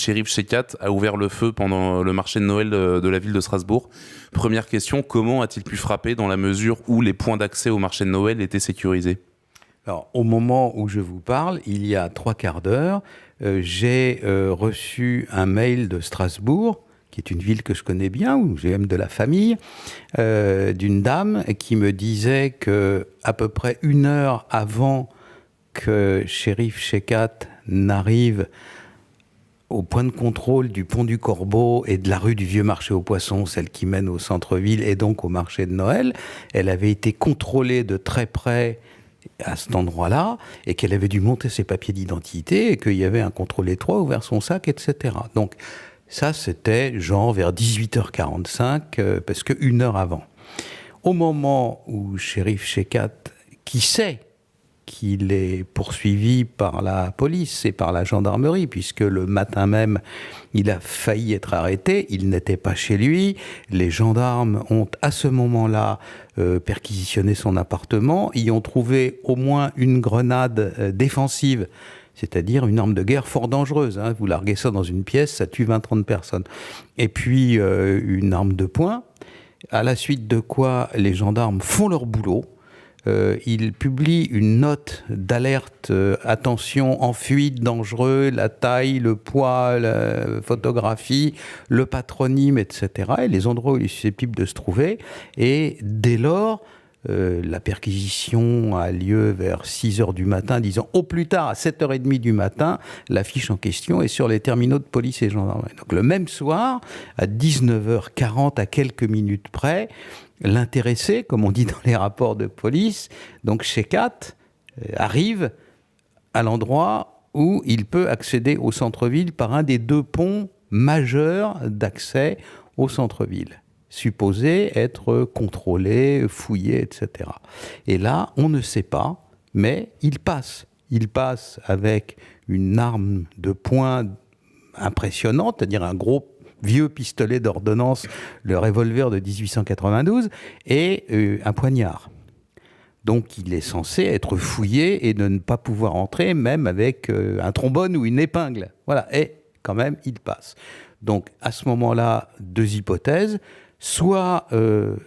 shérif Shekat a ouvert le feu pendant le marché de Noël de la ville de Strasbourg. Première question, comment a-t-il pu frapper dans la mesure où les points d'accès au marché de Noël étaient sécurisés ? Alors, au moment où je vous parle, il y a 3/4 d'heure, j'ai reçu un mail de Strasbourg, qui est une ville que je connais bien, où j'ai même de la famille, d'une dame qui me disait que à peu près 1 heure avant que shérif Shekat n'arrive au point de contrôle du pont du Corbeau et de la rue du Vieux Marché aux Poissons, celle qui mène au centre-ville et donc au marché de Noël, elle avait été contrôlée de très près à cet endroit-là, et qu'elle avait dû monter ses papiers d'identité, et qu'il y avait un contrôle étroit ouvert son sac, etc. Donc ça, c'était genre vers 18h45, parce que 1 heure avant. Au moment où shérif Shekat, qui sait qu'il est poursuivi par la police et par la gendarmerie, puisque le matin même, il a failli être arrêté, il n'était pas chez lui. Les gendarmes ont, à ce moment-là, perquisitionné son appartement, y ont trouvé au moins une grenade défensive, c'est-à-dire une arme de guerre fort dangereuse. Vous larguez ça dans une pièce, ça tue 20-30 personnes. Et puis, une arme de poing, à la suite de quoi les gendarmes font leur boulot. Il publie une note d'alerte, attention, en fuite, dangereux, la taille, le poids, la photographie, le patronyme, etc. et les endroits où il est susceptible de se trouver. Et dès lors, la perquisition a lieu vers 6h du matin, disons au plus tard à 7h30 du matin, l'affiche en question est sur les terminaux de police et gendarmerie. Donc le même soir, à 19h40, à quelques minutes près, l'intéressé, comme on dit dans les rapports de police, donc Shekat, arrive à l'endroit où il peut accéder au centre-ville par un des 2 ponts majeurs d'accès au centre-ville, supposé être contrôlé, fouillé, etc. Et là, on ne sait pas, mais il passe. Il passe avec une arme de poing impressionnante, c'est-à-dire un gros vieux pistolet d'ordonnance, le revolver de 1892, et un poignard. Donc il est censé être fouillé et de ne pas pouvoir entrer, même avec un trombone ou une épingle. Voilà, et quand même, il passe. Donc à ce moment-là, 2 hypothèses. Soit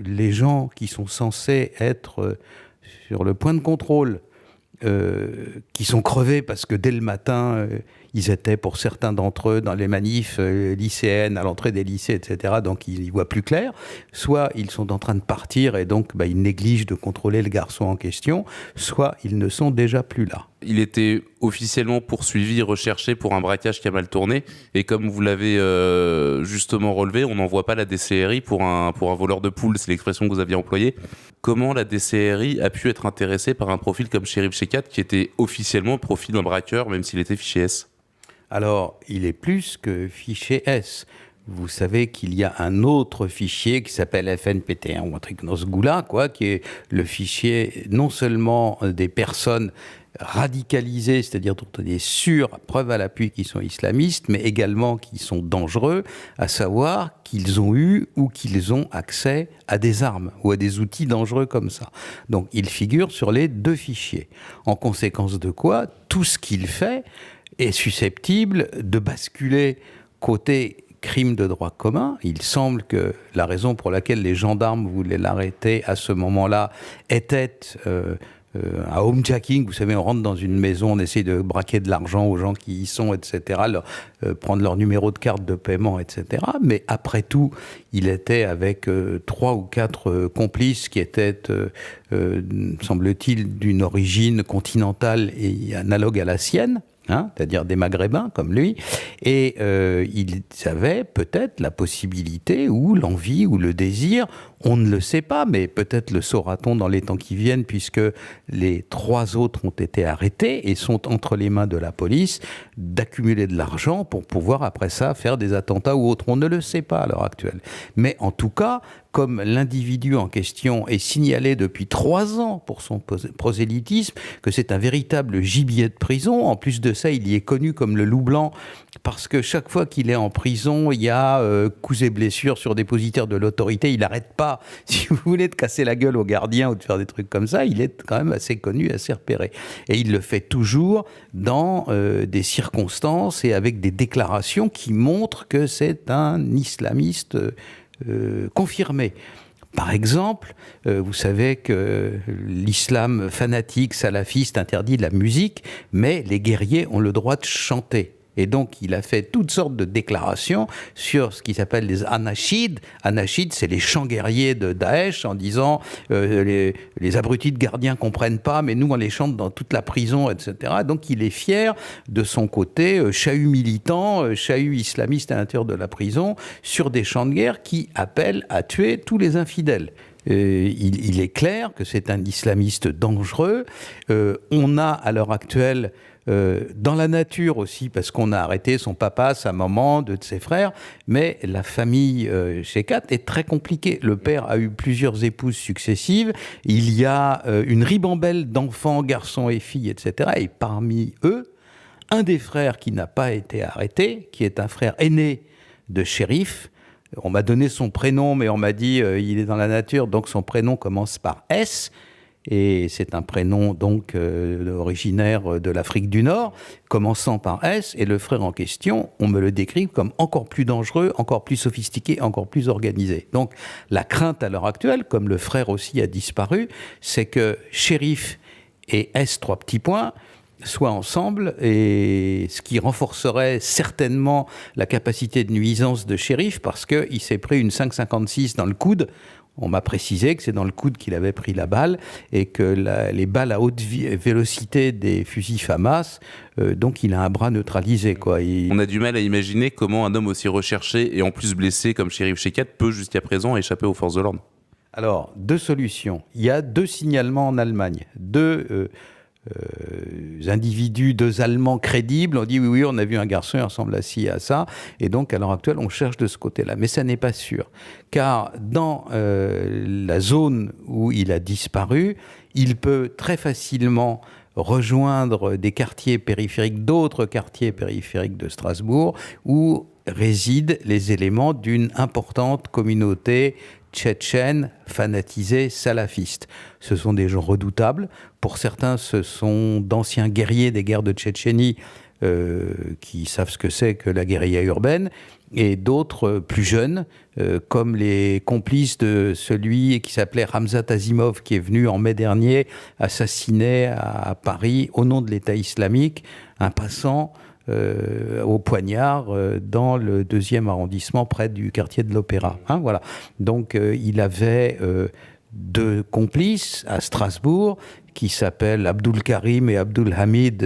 les gens qui sont censés être sur le point de contrôle, qui sont crevés parce que dès le matin, ils étaient pour certains d'entre eux dans les manifs lycéennes, à l'entrée des lycées, etc. Donc ils y voient plus clair. Soit ils sont en train de partir et donc ils négligent de contrôler le garçon en question. Soit ils ne sont déjà plus là. Il était officiellement poursuivi, recherché pour un braquage qui a mal tourné. Et comme vous l'avez justement relevé, on n'envoie pas la DCRI pour un voleur de poules, c'est l'expression que vous aviez employée. Comment la DCRI a pu être intéressée par un profil comme shérif Shekat, qui était officiellement le profil d'un braqueur, même s'il était fiché S ? Alors, il est plus que fiché S. Vous savez qu'il y a un autre fichier qui s'appelle FNPT1 ou un truc dans ce goût-là, qui est le fichier non seulement des personnes radicalisés, c'est-à-dire dont on est sûr, preuve à l'appui, qu'ils sont islamistes, mais également qu'ils sont dangereux, à savoir qu'ils ont eu ou qu'ils ont accès à des armes ou à des outils dangereux comme ça. Donc il figure sur les 2 fichiers. En conséquence de quoi, tout ce qu'il fait est susceptible de basculer côté crime de droit commun. Il semble que la raison pour laquelle les gendarmes voulaient l'arrêter à ce moment-là était un homejacking. Vous savez, on rentre dans une maison, on essaie de braquer de l'argent aux gens qui y sont, etc., prendre leur numéro de carte de paiement, etc. Mais après tout, il était avec 3 ou 4 complices qui étaient, semble-t-il, d'une origine continentale et analogue à la sienne. C'est-à-dire des Maghrébins comme lui, et ils avaient peut-être la possibilité ou l'envie ou le désir, on ne le sait pas, mais peut-être le saura-t-on dans les temps qui viennent, puisque les 3 autres ont été arrêtés et sont entre les mains de la police, d'accumuler de l'argent pour pouvoir après ça faire des attentats ou autres. On ne le sait pas à l'heure actuelle. Mais en tout cas, comme l'individu en question est signalé depuis 3 ans pour son prosélytisme, que c'est un véritable gibier de prison. En plus de ça, il y est connu comme le loup blanc, parce que chaque fois qu'il est en prison, il y a coups et blessures sur dépositaire de l'autorité. Il n'arrête pas pas, si vous voulez, de casser la gueule aux gardiens ou de faire des trucs comme ça, il est quand même assez connu, assez repéré. Et il le fait toujours dans des circonstances et avec des déclarations qui montrent que c'est un islamiste confirmé. Par exemple, vous savez que l'islam fanatique, salafiste interdit la musique, mais les guerriers ont le droit de chanter. Et donc, il a fait toutes sortes de déclarations sur ce qui s'appelle les anachides. Anachides, c'est les chants guerriers de Daesh en disant les abrutis de gardiens comprennent pas, mais nous, on les chante dans toute la prison, etc. Donc, il est fier de son côté chahut militant, chahut islamiste à l'intérieur de la prison, sur des chants de guerre qui appellent à tuer tous les infidèles. Il est clair que c'est un islamiste dangereux. On a, à l'heure actuelle, dans la nature aussi, parce qu'on a arrêté son papa, sa maman, deux de ses frères, mais la famille Shekat est très compliquée. Le père a eu plusieurs épouses successives, il y a une ribambelle d'enfants, garçons et filles, etc. Et parmi eux, un des frères qui n'a pas été arrêté, qui est un frère aîné de shérif. On m'a donné son prénom, mais on m'a dit il est dans la nature, donc son prénom commence par S. Et c'est un prénom donc originaire de l'Afrique du Nord, commençant par S, et le frère en question, on me le décrit comme encore plus dangereux, encore plus sophistiqué, encore plus organisé. Donc la crainte à l'heure actuelle, comme le frère aussi a disparu, c'est que Shérif et S, trois petits points, soient ensemble, et ce qui renforcerait certainement la capacité de nuisance de Shérif, parce qu'il s'est pris une 5,56 dans le coude. On m'a précisé que c'est dans le coude qu'il avait pris la balle et que les balles à haute vélocité des fusils FAMAS, donc il a un bras neutralisé, quoi. On a du mal à imaginer comment un homme aussi recherché et en plus blessé comme Chérif Shekat peut jusqu'à présent échapper aux forces de l'ordre. Alors, deux solutions. Il y a 2 signalements en Allemagne. Deux individus, 2 Allemands crédibles ont dit oui, on a vu un garçon, il ressemble à ci, à ça, et donc à l'heure actuelle on cherche de ce côté-là, mais ça n'est pas sûr, car dans la zone où il a disparu, il peut très facilement rejoindre des quartiers périphériques, d'autres quartiers périphériques de Strasbourg, où résident les éléments d'une importante communauté tchétchènes, fanatisés, salafistes. Ce sont des gens redoutables. Pour certains, ce sont d'anciens guerriers des guerres de Tchétchénie qui savent ce que c'est que la guérilla urbaine, et d'autres plus jeunes, comme les complices de celui qui s'appelait Ramzat Azimov, qui est venu en mai dernier assassiner à Paris, au nom de l'État islamique, un passant au poignard dans le 2e arrondissement près du quartier de l'Opéra. Hein, voilà. Donc il avait 2 complices à Strasbourg qui s'appellent Abdul Karim et Abdul Hamid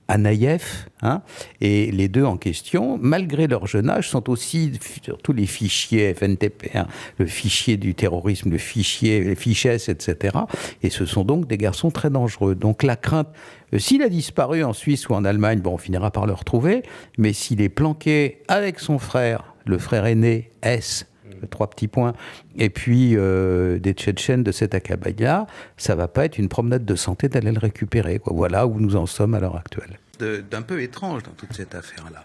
Anaïef, hein, et les 2 en question, malgré leur jeune âge, sont aussi sur tous les fichiers FNTP, hein, le fichier du terrorisme, le fichier, les fichiers, etc. Et ce sont donc des garçons très dangereux. Donc la crainte, s'il a disparu en Suisse ou en Allemagne, bon, on finira par le retrouver, mais s'il est planqué avec son frère, le frère aîné S, 3 petits points, et puis des Tchétchènes de cet acabit-là, ça va pas être une promenade de santé d'aller le récupérer, quoi. Voilà où nous en sommes à l'heure actuelle. D'un peu étrange dans toute cette affaire-là.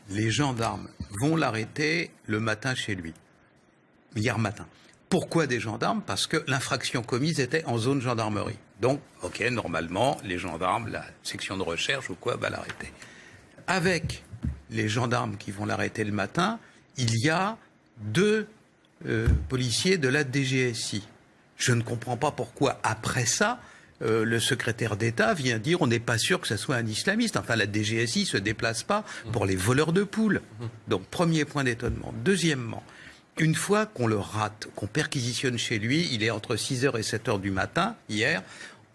Les gendarmes vont l'arrêter le matin chez lui, hier matin. Pourquoi des gendarmes ? Parce que l'infraction commise était en zone gendarmerie. Donc, ok, normalement, les gendarmes, la section de recherche ou quoi, va l'arrêter. Avec les gendarmes qui vont l'arrêter le matin, il y a 2 policiers de la DGSI. Je ne comprends pas pourquoi, après ça, le secrétaire d'État vient dire on n'est pas sûr que ce soit un islamiste. Enfin, la DGSI ne se déplace pas pour les voleurs de poules. Donc, premier point d'étonnement. Deuxièmement, une fois qu'on le rate, qu'on perquisitionne chez lui, il est entre 6h et 7h du matin, hier,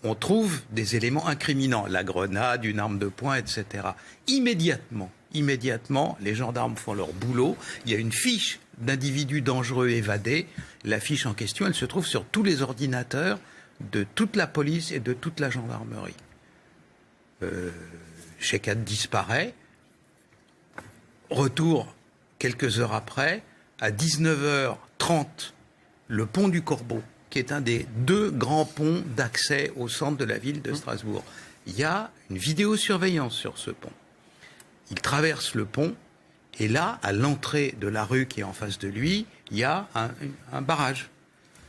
on trouve des éléments incriminants. La grenade, une arme de poing, etc. Immédiatement, les gendarmes font leur boulot. Il y a une fiche d'individus dangereux évadés. La fiche en question, elle se trouve sur tous les ordinateurs de toute la police et de toute la gendarmerie. Shekat disparaît. Retour quelques heures après, à 19h30, le pont du Corbeau, qui est un des 2 grands ponts d'accès au centre de la ville de Strasbourg. Il y a une vidéosurveillance sur ce pont. Il traverse le pont, et là, à l'entrée de la rue qui est en face de lui, il y a un barrage.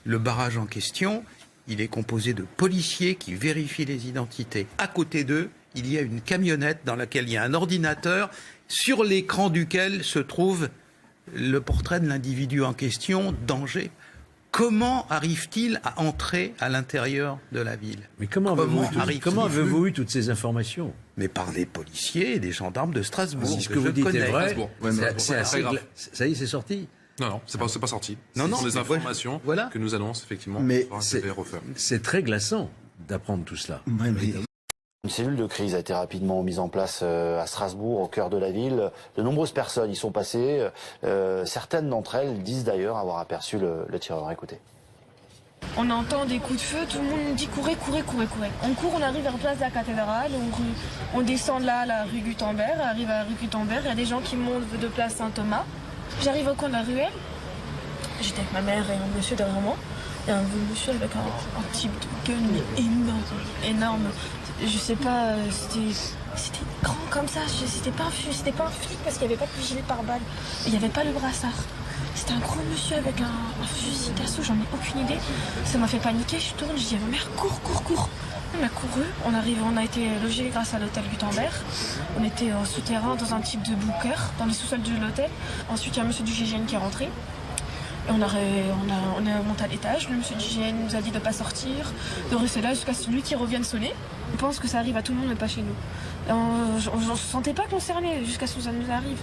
Le barrage en question, il est composé de policiers qui vérifient les identités. À côté d'eux, il y a une camionnette dans laquelle il y a un ordinateur sur l'écran duquel se trouve le portrait de l'individu en question, danger. Comment arrive-t-il à entrer à l'intérieur de la ville? Mais comment avez-vous eu toutes ces informations? Mais par des policiers et des gendarmes de Strasbourg. Si ce que vous dites est vrai, c'est assez grave. Ça y est, c'est sorti. Non, c'est pas sorti. Non, ce sont des informations que nous annonce effectivement. Mais c'est très glaçant d'apprendre tout cela. Une cellule de crise a été rapidement mise en place à Strasbourg, au cœur de la ville. De nombreuses personnes y sont passées. Certaines d'entre elles disent d'ailleurs avoir aperçu le tireur. Écoutez. On entend des coups de feu, tout le monde nous dit courez. On court, on arrive vers place de la cathédrale, on descend là à la rue Gutenberg, arrive à la rue Gutenberg, il y a des gens qui montent de place Saint-Thomas. J'arrive au coin de la ruelle, j'étais avec ma mère et un monsieur derrière moi. Il y a un monsieur avec un type de gun énorme. Je sais pas, c'était grand comme ça. C'était pas un flic parce qu'il n'y avait pas de gilet pare-balles. Il n'y avait pas le brassard. C'était un gros monsieur avec un fusil d'assaut, j'en ai aucune idée. Ça m'a fait paniquer, je tourne, je dis à ma mère, cours. On a couru, on a été logé grâce à l'hôtel Gutenberg. On était au souterrain dans un type de bunker, dans les sous-sols de l'hôtel. Ensuite, il y a un monsieur du GIGN qui est rentré. Et on est monté à l'étage. Le monsieur du GIGN nous a dit de ne pas sortir, de rester là jusqu'à celui qui revienne sonner. On pense que ça arrive à tout le monde, mais pas chez nous. On ne se sentait pas concernés jusqu'à ce que ça nous arrive.